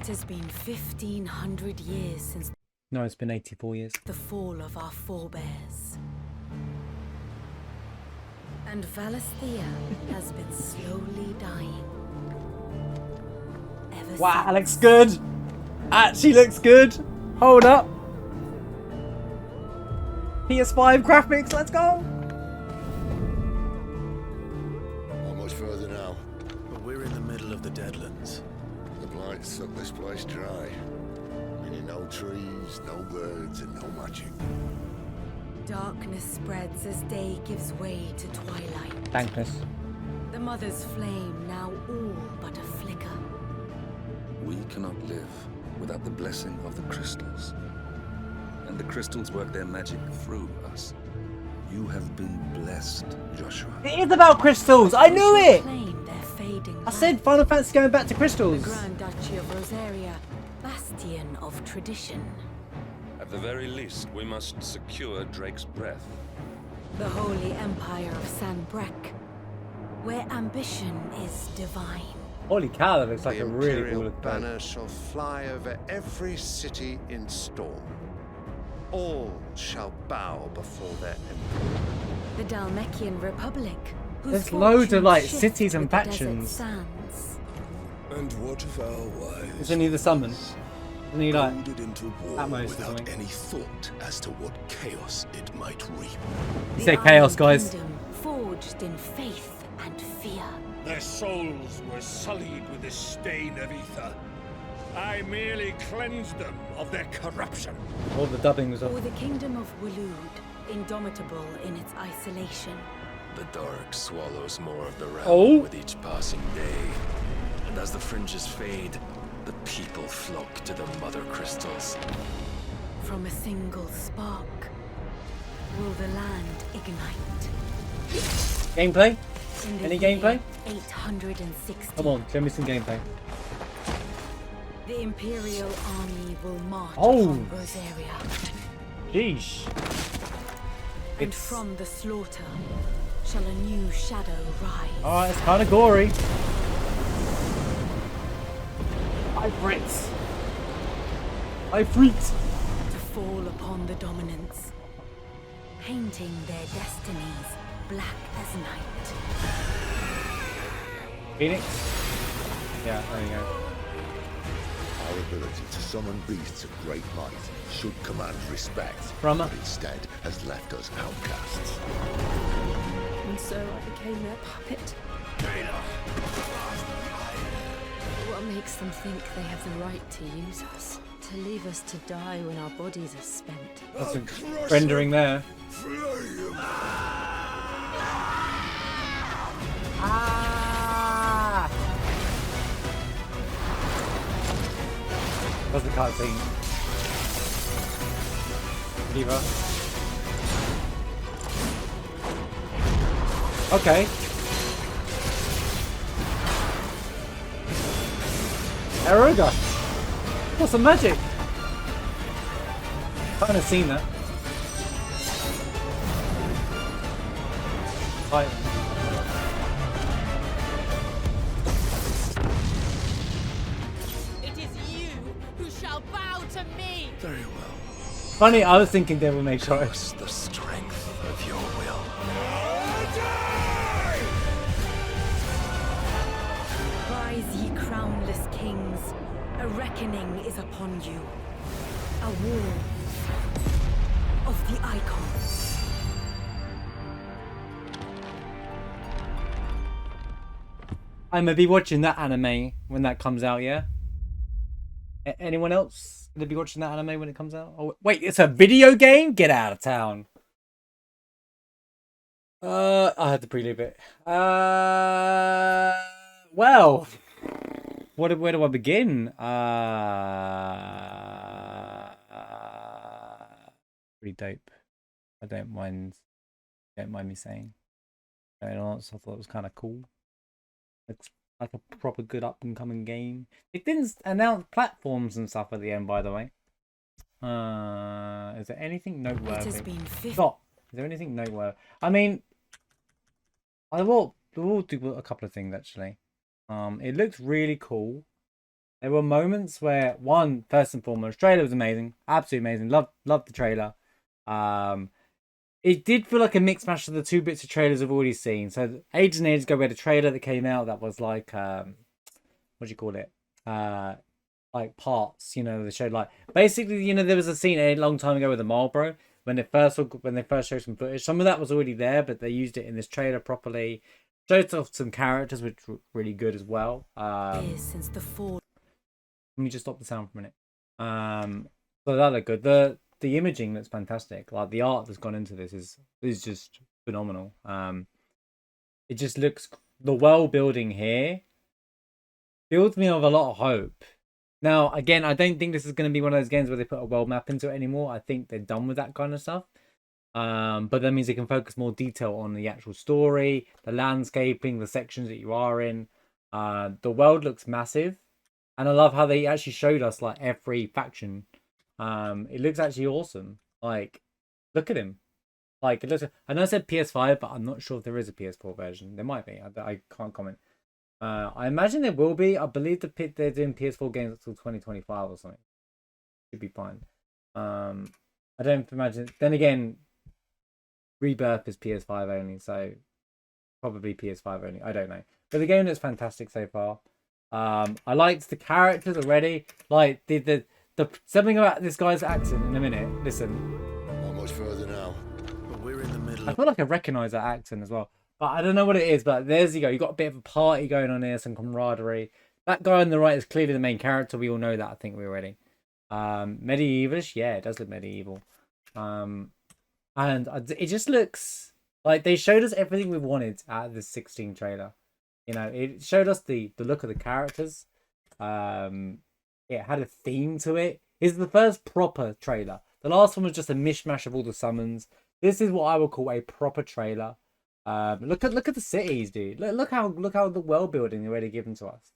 It has been 1,500 years since No, it's been 84 years. the fall of our forebears. And Valisthea has been slowly dying. Ever Wow, since. looks good. Actually looks good. Hold up. PS5 graphics, let's go. Not much further now. But we're in the middle of the Deadlands. The blight sucked this place dry. Meaning no trees, no birds, and no magic. Darkness spreads as day gives way to twilight. Thankless. The mother's flame now all but a flicker. We cannot live without the blessing of the crystals. And the crystals work their magic through us. You have been blessed, Joshua. It is about crystals. I knew it. Claim their fading I said light. Final Fantasy going back to The crystals. Grand Duchy of Rosaria, bastion of tradition. At the very least, we must secure Drake's breath. The Holy Empire of Sanbreque, where ambition is divine. Holy cow, that looks like The a really cool Imperial looking place. banner shall fly over every city in storm. All shall bow before their emperor. The Dalmekian Republic, whose There's loads of, fortunes like, shift cities and with the desert factions. sands. And what of our wives? Isn't he the summon? Isn't he like Goaded into war Atmos or without something? any thought as to what chaos it might reap. The say chaos, Iron guys. Kingdom, forged in faith and fear. Their souls were sullied with the stain of ether. I merely cleansed them of their corruption. all the dubbing was Or off? the kingdom of Waloed, indomitable in its isolation. The dark swallows more of the realm Oh. with each passing day. And as the fringes fade, the people flock to the mother crystals. From a single spark, will the land ignite? Gameplay? In the Any year gameplay? 860. Come on, show me some gameplay. The Imperial army will march Oh. upon Rosaria. Sheesh. And It's from the slaughter shall a new shadow rise. alright, it's kind of gory. Hi, Fritz. Hi, Fritz. To fall upon the dominants, painting their destinies black as night. Phoenix. Yeah, there you go. Our ability to summon beasts of great might should command respect, From but instead has left us outcasts. And so I became their puppet. What makes them think they have the right to use us? To leave us to die when our bodies are spent? That's some rendering there. Flame! Ah! That's the cutscene. Diva. Okay. Aruga. What's some magic? Kind of seen that. Right. It is you who shall bow to me! Very well. Funny, I was thinking Devil May Cry. Us the strength of your will. Rise, ye crownless kings, a reckoning is upon you. A war of the icons. I'm gonna be watching that anime when that comes out, yeah? Anyone else gonna be watching that anime when it comes out? Oh, wait, it's a video game? Get out of town. I had to pre-leave it. Well, where do I begin? Pretty dope. I don't mind me saying. Very honest, I thought it was kind of cool. Looks like a proper good up and coming game. It didn't announce platforms and stuff at the end, by the way. Is there anything noteworthy? It has been 50. Stop. Is there anything noteworthy? I mean, we'll do a couple of things actually. It looks really cool. There were moments where, one, first and foremost, trailer was amazing, absolutely amazing. Loved the trailer. It did feel like a mix match of the two bits of trailers I've already seen. So ages and ages ago, we had a trailer that came out that was like, what do you call it? Like parts, you know, they showed like basically, you know, there was a scene a long time ago with the Marlboro when they first showed some footage. Some of that was already there, but they used it in this trailer properly. Showed off some characters, which were really good as well. Since the fall. Let me just stop the sound for a minute. So that looked good. The imaging looks fantastic. Like the art that's gone into this is just phenomenal. It just looks, the world building here fills me with a lot of hope. Now, again, I don't think this is going to be one of those games where they put a world map into it anymore. I think they're done with that kind of stuff. But that means they can focus more detail on the actual story, the landscaping, the sections that you are in. The world looks massive. And I love how they actually showed us like every faction. It looks actually awesome. Like, look at him. Like, it looks. I know I said PS5, but I'm not sure if there is a PS4 version. There might be. I can't comment. I imagine there will be. I believe they're doing PS4 games until 2025 or something. Should be fine. I don't imagine. Then again, Rebirth is PS5 only, so probably PS5 only. I don't know. But the game looks fantastic so far. I liked the characters already. Like the something about this guy's accent in a minute. Listen. Not much further now. But we're in the middle I feel like I recognise that accent as well. But I don't know what it is, but there's you go. You got a bit of a party going on here, some camaraderie. That guy on the right is clearly the main character. We all know that, I think we already. Medievalish, yeah, it does look medieval. And it just looks like they showed us everything we wanted out of this 16 trailer. You know, it showed us the look of the characters. It had a theme to it. It's the first proper trailer. The last one was just a mishmash of all the summons. This is what I would call a proper trailer. Look at the cities, dude. Look how the world building they're already given to us,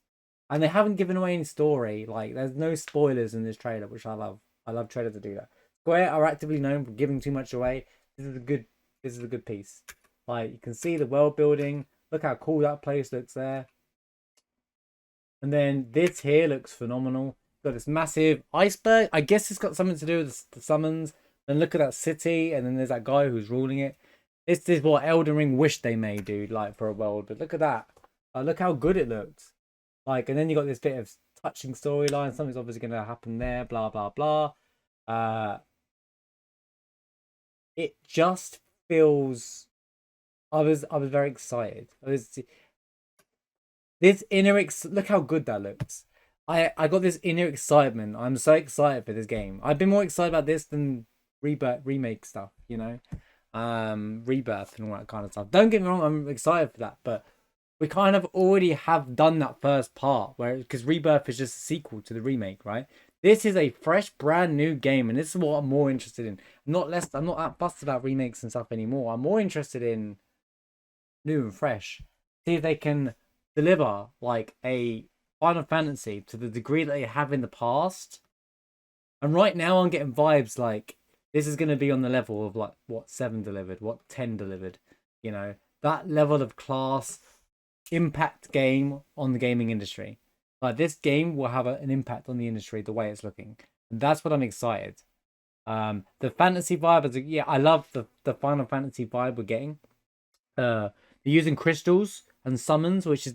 and they haven't given away any story. Like there's no spoilers in this trailer, which I love. I love trailers to do that. Square are actively known for giving too much away. This is a good piece. Like you can see the world building. Look how cool that place looks there. And then this here looks phenomenal. Got this massive iceberg. I guess it's got something to do with the summons. And look at that city, and then there's that guy who's ruling it. This is what Elden Ring wished they made, dude, like for a world. But look at that. Look how good it looks. Like, and then you got this bit of touching storyline. Something's obviously going to happen there. Blah blah blah. It just feels. I was very excited. This inner look how good that looks. I got this inner excitement. I'm so excited for this game. I've been more excited about this than remake stuff, you know. Rebirth and all that kind of stuff. Don't get me wrong, I'm excited for that, but we kind of already have done that first part where because Rebirth is just a sequel to the remake, right? This is a fresh, brand new game, and this is what I'm more interested in. I'm not that fussed about remakes and stuff anymore. I'm more interested in new and fresh. See if they can deliver like a Final Fantasy to the degree that they have in the past. And right now I'm getting vibes like this is going to be on the level of like what 7 delivered, what 10 delivered, you know, that level of class impact game on the gaming industry. Like this game will have an impact on the industry the way it's looking. And that's what I'm excited. The fantasy vibe is, yeah, I love the Final Fantasy vibe we're getting. They're using crystals and summons, which is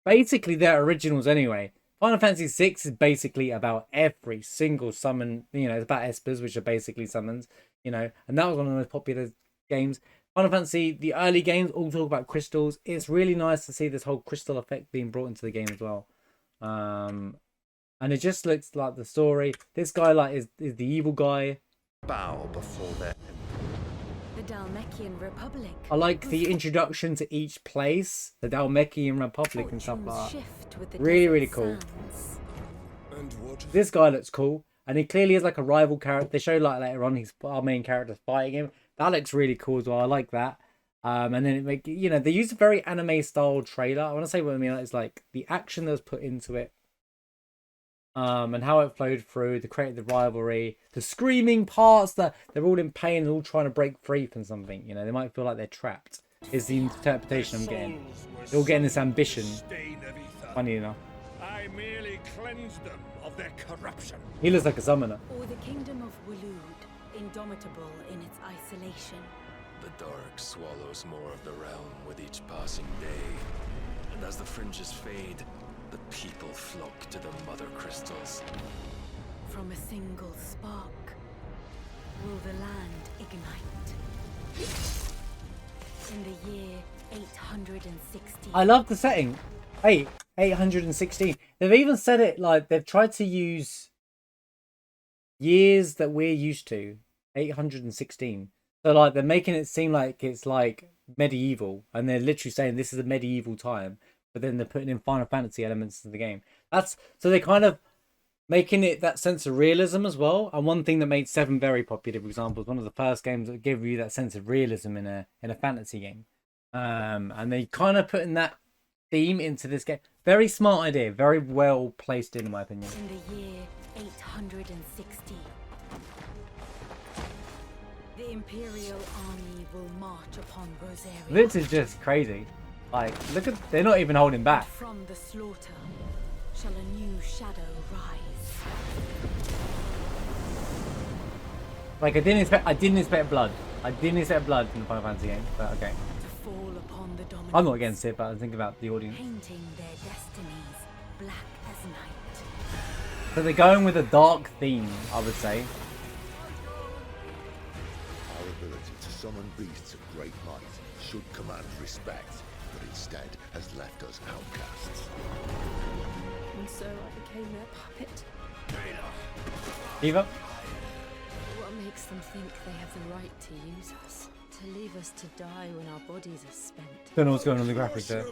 basically their originals anyway. Final Fantasy VI is basically about every single summon, you know, it's about espers, which are basically summons, you know, and that was one of the most popular games. Final Fantasy, the early games all talk about crystals. It's really nice to see this whole crystal effect being brought into the game as well. And it just looks like the story. This guy like is the evil guy. Bow before their The Dalmekian Republic. I like the introduction to each place, the Dalmekian Republic and stuff like that. Really cool. This guy looks cool, and he clearly is like a rival character. They show like later on our main character fighting him. That looks really cool as well. I like that. And then they use a very anime style trailer. I want to say what I mean. It's like the action that was put into it, and how it flowed through to create the rivalry, the screaming parts that they're all in pain and all trying to break free from something. You know, they might feel like they're trapped. Is the interpretation I'm getting. They're all getting this ambition. Funny enough. I merely cleansed them of their corruption. He looks like a summoner. Or the kingdom of Waloed, indomitable in its isolation. The dark swallows more of the realm with each passing day. And as the fringes fade, the people flock to the mother crystals. From a single spark, will the land ignite? In the year 860. I love the setting. 816. They've even said it like they've tried to use years that we're used to. 816. So like they're making it seem like it's like medieval, and they're literally saying this is a medieval time, but then they're putting in Final Fantasy elements in the game. That's so they're kind of making it that sense of realism as well. And one thing that made 7 very popular, for example, is one of the first games that gave you that sense of realism in a fantasy game. And they kind of putting that theme into this game. Very smart idea, very well placed in my opinion. In the year 860, the Imperial army will march upon Rosaria. This is just crazy. Like, look at, they're not even holding back. From the slaughter shall a new shadow rise. Like I didn't expect blood. I didn't expect blood in the Final Fantasy game, but okay. To fall upon the dominance, I'm not against it, but I think about the audience. painting their destinies black as night. So they're going with a dark theme, I would say. Our ability to summon beasts of great might should command respect, but instead has left us outcasts. And so I became their puppet. Eva? What makes them think they have the right to use us? To leave us to die when our bodies are spent? Don't know what's going on in the graphics there.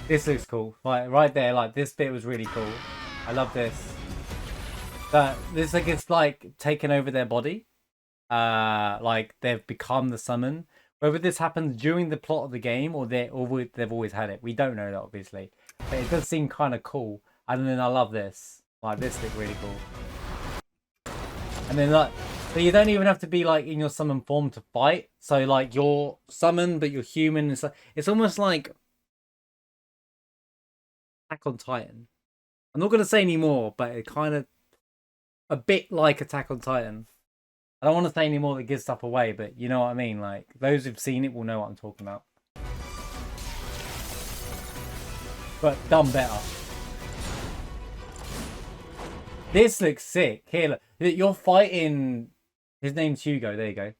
This looks cool. Right there, like this bit was really cool. I love this. That this like it's like taken over their body. Like they've become the summon. Whether this happens during the plot of the game or they've always had it, we don't know that obviously. But it does seem kind of cool. And then I love this. Like this looks really cool. And then like, so you don't even have to be like in your summon form to fight. So like you're summoned, but you're human. It's almost like Attack on Titan. I'm not gonna say any more, but it kind of a bit like Attack on Titan. I don't want to say any more that gives stuff away, but you know what I mean. Like those who've seen it will know what I'm talking about. But done better. This looks sick. Here, look. You're fighting. His name's Hugo. There you go.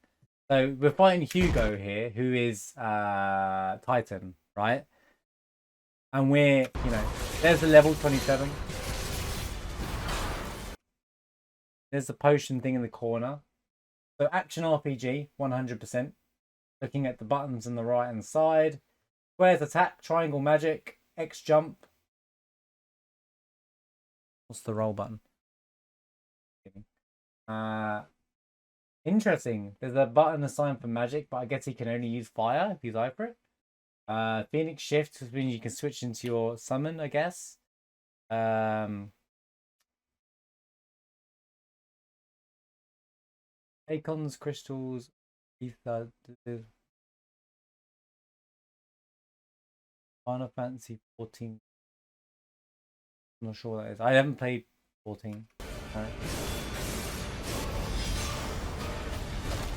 So we're fighting Hugo here, who is Titan, right? And we're, you know, there's the level 27. There's the potion thing in the corner. So action RPG, 100%. Looking at the buttons on the right hand side. Squares attack, triangle magic, X jump. What's the roll button? Interesting. There's a button assigned for magic, but I guess he can only use fire if he's eye for it. Phoenix shift, which means you can switch into your summon, I guess. Icons, crystals, ether. Final Fantasy 14. I'm not sure what that is. I haven't played 14. Right.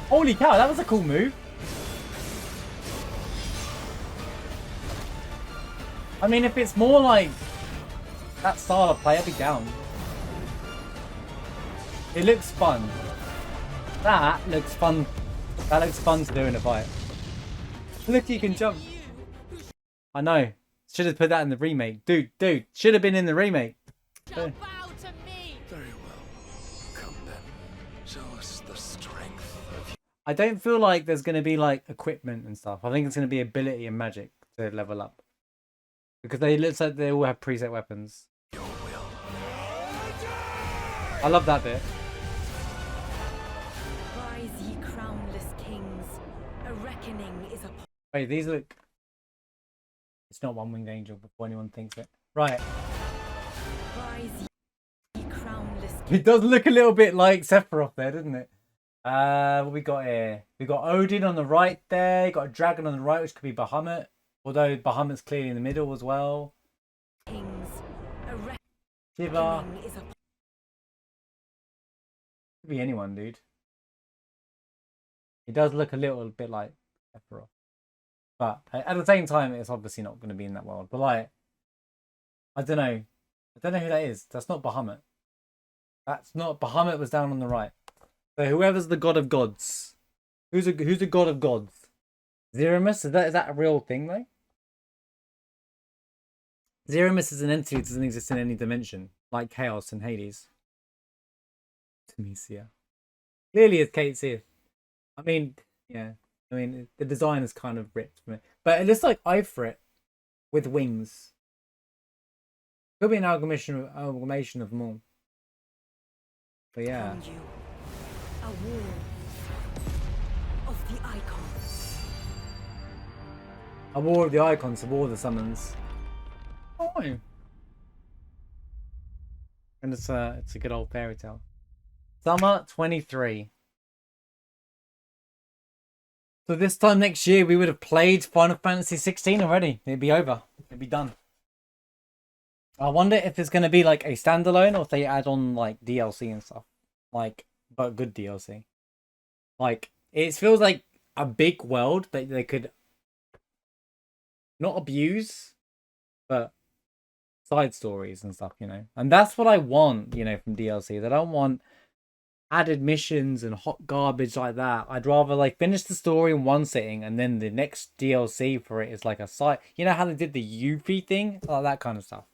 Holy cow, that was a cool move. I mean, if it's more like that style of play, I'd be down. It looks fun. That looks fun. That looks fun to do in a fight. Look, you can jump. I know. Should have put that in the remake. Dude, should have been in the remake. Very well. Come then. Show us the strength of... I don't feel like there's going to be like equipment and stuff. I think it's going to be ability and magic to level up. Because it looks like they all have preset weapons. Your will. I love that bit. Rise, ye crownless kings. A reckoning is upon. Wait, these look... It's not One Winged Angel before anyone thinks it. Right. Rise, ye crownless kings. It does look a little bit like Sephiroth there, doesn't it? What we got here? We got Odin on the right there. You got a dragon on the right, which could be Bahamut. Although Bahamut's clearly in the middle as well. Kings, a Shiva. reckoning is a Could be anyone, dude. It does look a little bit like Sephiroth. But at the same time, it's obviously not going to be in that world. But like, I don't know. I don't know who that is. That's not Bahamut. That's not Bahamut. Was down on the right. So whoever's the god of gods, who's a god of gods? Zeramus? Is that a real thing though? Zeramus is an entity that doesn't exist in any dimension, like Chaos and Hades. Temesia. Clearly, it's Kate Seeth. I mean, yeah. I mean, the design is kind of ripped from it, but it looks like Ifrit with wings. Could be an amalgamation of them all. But yeah. Found you. A war of the icons. A war of the icons, a war of the summons. Oh. And it's a good old fairy tale. Summer 23. So this time next year we would have played Final Fantasy XVI already. It'd be over. It'd be done. I wonder if there's going to be like a standalone or if they add on like DLC and stuff. Like, but good DLC. Like, it feels like a big world that they could not abuse, but side stories and stuff, you know. And that's what I want, you know, from DLC. I don't want added missions and hot garbage like that. I'd rather like finish the story in one sitting and then the next DLC for it is like a side. You know how they did the Yuffie thing? Like that kind of stuff.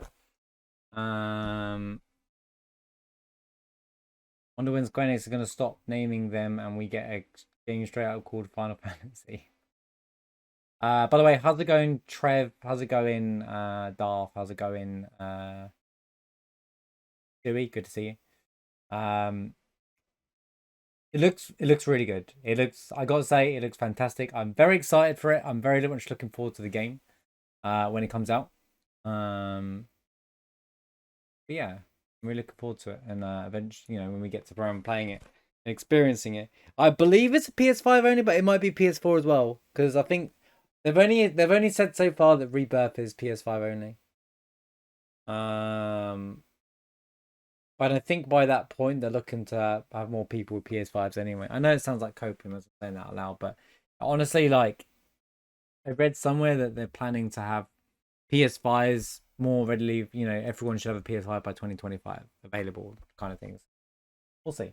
Wonder when Square Enix is going to stop naming them and we get a game straight out called Final Fantasy. By the way, how's it going, Trev? How's it going, Darth? How's it going, Dewey? Good to see you. It looks really good. I gotta say, it looks fantastic. I'm very excited for it. I'm very much looking forward to the game when it comes out. But yeah, I'm really looking forward to it, and eventually, you know, when we get to around playing it and experiencing it. I believe it's a PS5 only, but it might be PS4 as well, because I think they've only said so far that Rebirth is PS5 only. But I think by that point they're looking to have more people with PS5s anyway. I know it sounds like coping as I'm saying that out loud, but honestly, like, I read somewhere that they're planning to have PS5s more readily. You know, everyone should have a PS5 by 2025 available, kind of things. We'll see.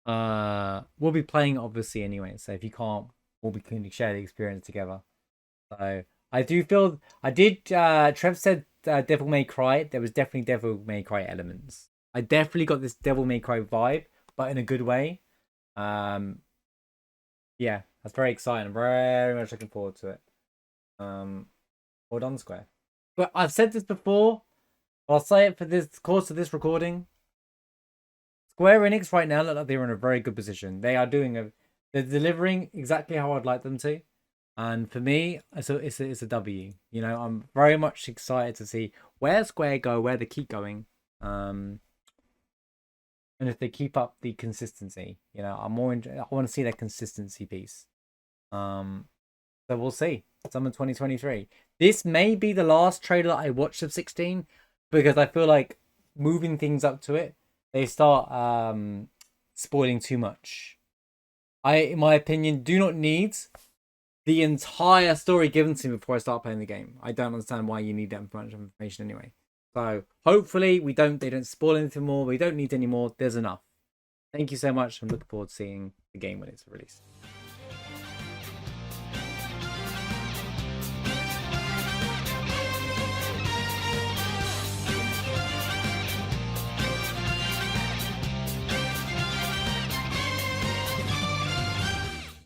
We'll be playing obviously anyway, so if you can't, we'll be going to share the experience together. So I do feel Trev said Devil May Cry. There was definitely Devil May Cry elements. I definitely got this Devil May Cry vibe, but in a good way. Yeah, that's very exciting. I'm very much looking forward to it. Well done, Square. But I've said this before. I'll say it for this course of this recording. Square Enix right now look like they're in a very good position. They're delivering exactly how I'd like them to. And for me, it's a W. You know, I'm very much excited to see where Square go, where they keep going, and if they keep up the consistency. You know, I want to see that consistency piece. So we'll see. Summer 2023. This may be the last trailer I watched of 16 because I feel like moving things up to it, they start spoiling too much. In my opinion, do not need the entire story given to me before I start playing the game. I don't understand why you need that much information anyway. So hopefully they don't spoil anything more. We don't need any more. There's enough. Thank you so much. I'm looking forward to seeing the game when it's released.